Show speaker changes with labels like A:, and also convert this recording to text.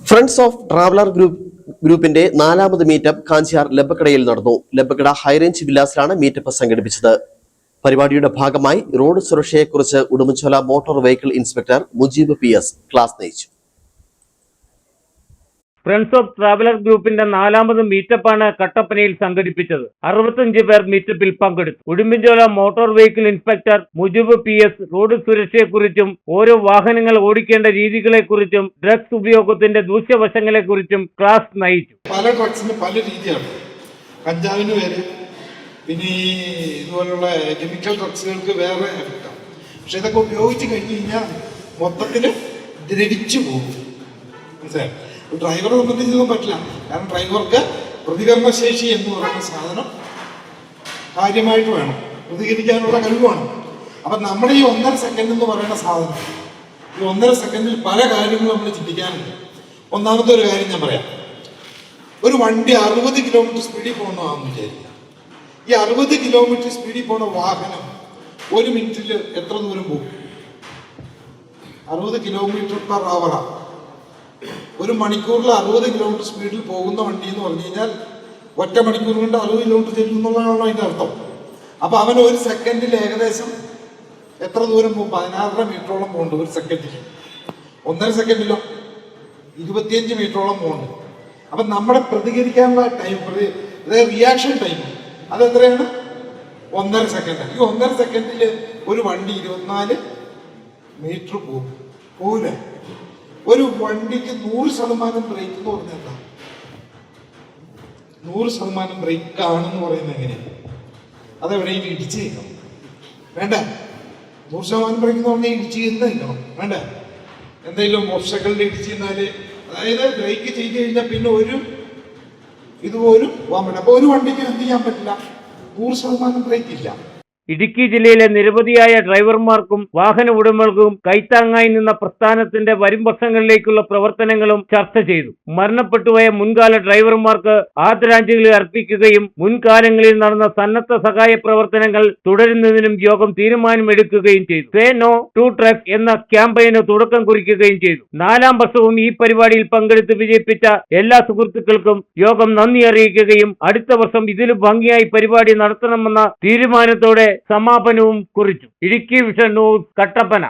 A: Friends of traveller ഗ്രൂപ്പിന്റെ നാലാമത് meetup Kanchiyar ലബ്ബക്കടയിൽ നടന്നു. ലബ്ബക്കട ഹൈറേഞ്ച് വില്ലാസിലാണ് മീറ്റപ്പ് സംഘടിപ്പിച്ചത്. പരിപാടിയുടെ ഭാഗമായി റോഡ് സുരക്ഷയെക്കുറിച്ച് Udumbanchola motor vehicle inspector Mujeeb PS class നയിച്ചു.
B: ഫ്രണ്ട്സ് ഓഫ് ട്രാവലർ ഗ്രൂപ്പിന്റെ നാലാമത് മീറ്റപ്പാണ് കട്ടപ്പനയിൽ സംഘടിപ്പിച്ചത്. 65 പേർ മീറ്റപ്പിൽ പങ്കെടുത്തു. Udumbanchola motor vehicle inspector Mujeeb PS road സുരക്ഷയെക്കുറിച്ചും ഓരോ വാഹനങ്ങൾ ഓടിക്കേണ്ട രീതികളെക്കുറിച്ചും ഡ്രഗ്സ് ഉപയോഗത്തിന്റെ ദൂഷ്യവശങ്ങളെക്കുറിച്ചും ക്ലാസ് നയിച്ചു.
C: പല ഡ്രഗ്സിന് പല രീതിയാണ്. കഞ്ചാവിന് വേറെ, പിന്നെ ഇതുപോലുള്ള കെമിക്കൽ ഡ്രഗ്സുകൾക്ക് വേറെ എഫക്റ്റാണ്. പക്ഷെ ഇതൊക്കെ ഉപയോഗിച്ച് കഴിഞ്ഞ് കഴിഞ്ഞാൽ മൊത്തത്തിൽ ദ്രവിച്ചു പോകും. മനസ്സിലായി? ഡ്രൈവറെ സംബന്ധിച്ചൊന്നും പറ്റില്ല. കാരണം ഡ്രൈവർക്ക് പ്രതികരണശേഷി എന്ന് പറയുന്ന സാധനം കാര്യമായിട്ട് വേണം, പ്രതികരിക്കാനുള്ള കഴിവ് വേണം. അപ്പം നമ്മുടെ ഈ 1.5 സെക്കൻഡ് എന്ന് പറയുന്ന സാധനം, ഈ 1.5 സെക്കൻഡിൽ പല കാര്യങ്ങളും നമ്മൾ ചിന്തിക്കാനുണ്ട്. ഒന്നാമത്തെ ഒരു കാര്യം ഞാൻ പറയാം. ഒരു വണ്ടി 60 കിലോമീറ്റർ സ്പീഡിൽ പോകുന്നതാണെന്ന് വിചാരിക്കുക. ഈ 60 കിലോമീറ്റർ സ്പീഡിൽ പോകുന്ന വാഹനം 1 മിനിറ്റിൽ എത്ര ദൂരം പോകും? 60 km/h. ഒരു മണിക്കൂറിൽ 60 കിലോമീറ്റർ സ്പീഡിൽ പോകുന്ന വണ്ടി എന്ന് പറഞ്ഞു കഴിഞ്ഞാൽ ഒറ്റ മണിക്കൂർ കൊണ്ട് 60 കിലോമീറ്റർ ചെല്ലുന്നുള്ളതാണല്ലോ അതിൻ്റെ അർത്ഥം. അപ്പൊ അവൻ 1 സെക്കൻഡിൽ ഏകദേശം എത്ര ദൂരം പോകും? 16 മീറ്ററോളം പോകുന്നുണ്ട് 1 സെക്കൻഡിൽ. 1.5 സെക്കൻഡിലോ 25 മീറ്ററോളം പോകുന്നുണ്ട്. അപ്പൊ നമ്മുടെ പ്രതികരിക്കാനുള്ള ടൈം, അതായത് റിയാക്ഷൻ ടൈം, അതെത്രയാണ്? 1.5 സെക്കൻഡ്. ഈ 1.5 സെക്കൻഡിൽ ഒരു വണ്ടി 24 മീറ്റർ പോകില്ല. ഒരു വണ്ടിക്ക് 100% ബ്രേക്ക് എന്ന് പറഞ്ഞാൽ എന്താ? 100% ബ്രേക്ക് ആണെന്ന് പറയുന്നത് എങ്ങനെയാണ്? അതെവിടെയും ഇടിച്ച് നിൽക്കണം വേണ്ട. 100% ബ്രേക്ക് എന്ന് പറഞ്ഞാൽ ഇടിച്ച് നിൽക്കണം വേണ്ട. എന്തെങ്കിലും മോട്ടോർസൈക്കിളിൽ ഇടിച്ച് നിന്നാൽ, അതായത് ബ്രേക്ക് ചെയ്ത് കഴിഞ്ഞാൽ പിന്നെ ഒരു ഇതുപോലും പോകാൻ പറ്റില്ല. അപ്പൊ ഒരു വണ്ടിക്ക് എന്ത് ചെയ്യാൻ പറ്റില്ല? 100% ബ്രേക്ക് ഇല്ല.
B: ഇടുക്കി ജില്ലയിലെ നിരവധിയായ ഡ്രൈവർമാർക്കും വാഹന ഉടമകൾക്കും കൈത്താങ്ങായി നിന്ന പ്രസ്ഥാനത്തിന്റെ വരും വർഷങ്ങളിലേക്കുള്ള പ്രവർത്തനങ്ങളും ചർച്ച ചെയ്തു. മരണപ്പെട്ടുപോയ മുൻകാല ഡ്രൈവർമാർക്ക് ആദരാഞ്ജലി അർപ്പിക്കുകയും മുൻകാലങ്ങളിൽ നടന്ന സന്നദ്ധ സഹായ പ്രവർത്തനങ്ങൾ തുടരുന്നതിനും യോഗം തീരുമാനമെടുക്കുകയും ചെയ്തു. സേ നോ ടു ഡ്രഗ്സ് എന്ന ക്യാമ്പയിന് തുടക്കം കുറിക്കുകയും ചെയ്തു. 4ാം വർഷവും ഈ പരിപാടിയിൽ പങ്കെടുത്ത് വിജയിപ്പിച്ച എല്ലാ സുഹൃത്തുക്കൾക്കും യോഗം നന്ദി അറിയിക്കുകയും അടുത്ത വർഷം ഇതിലും ഭംഗിയായി പരിപാടി നടത്തണമെന്ന തീരുമാനത്തോടെ സമാപനവും കുറിച്ചു. Idukki vision news, Kattappana.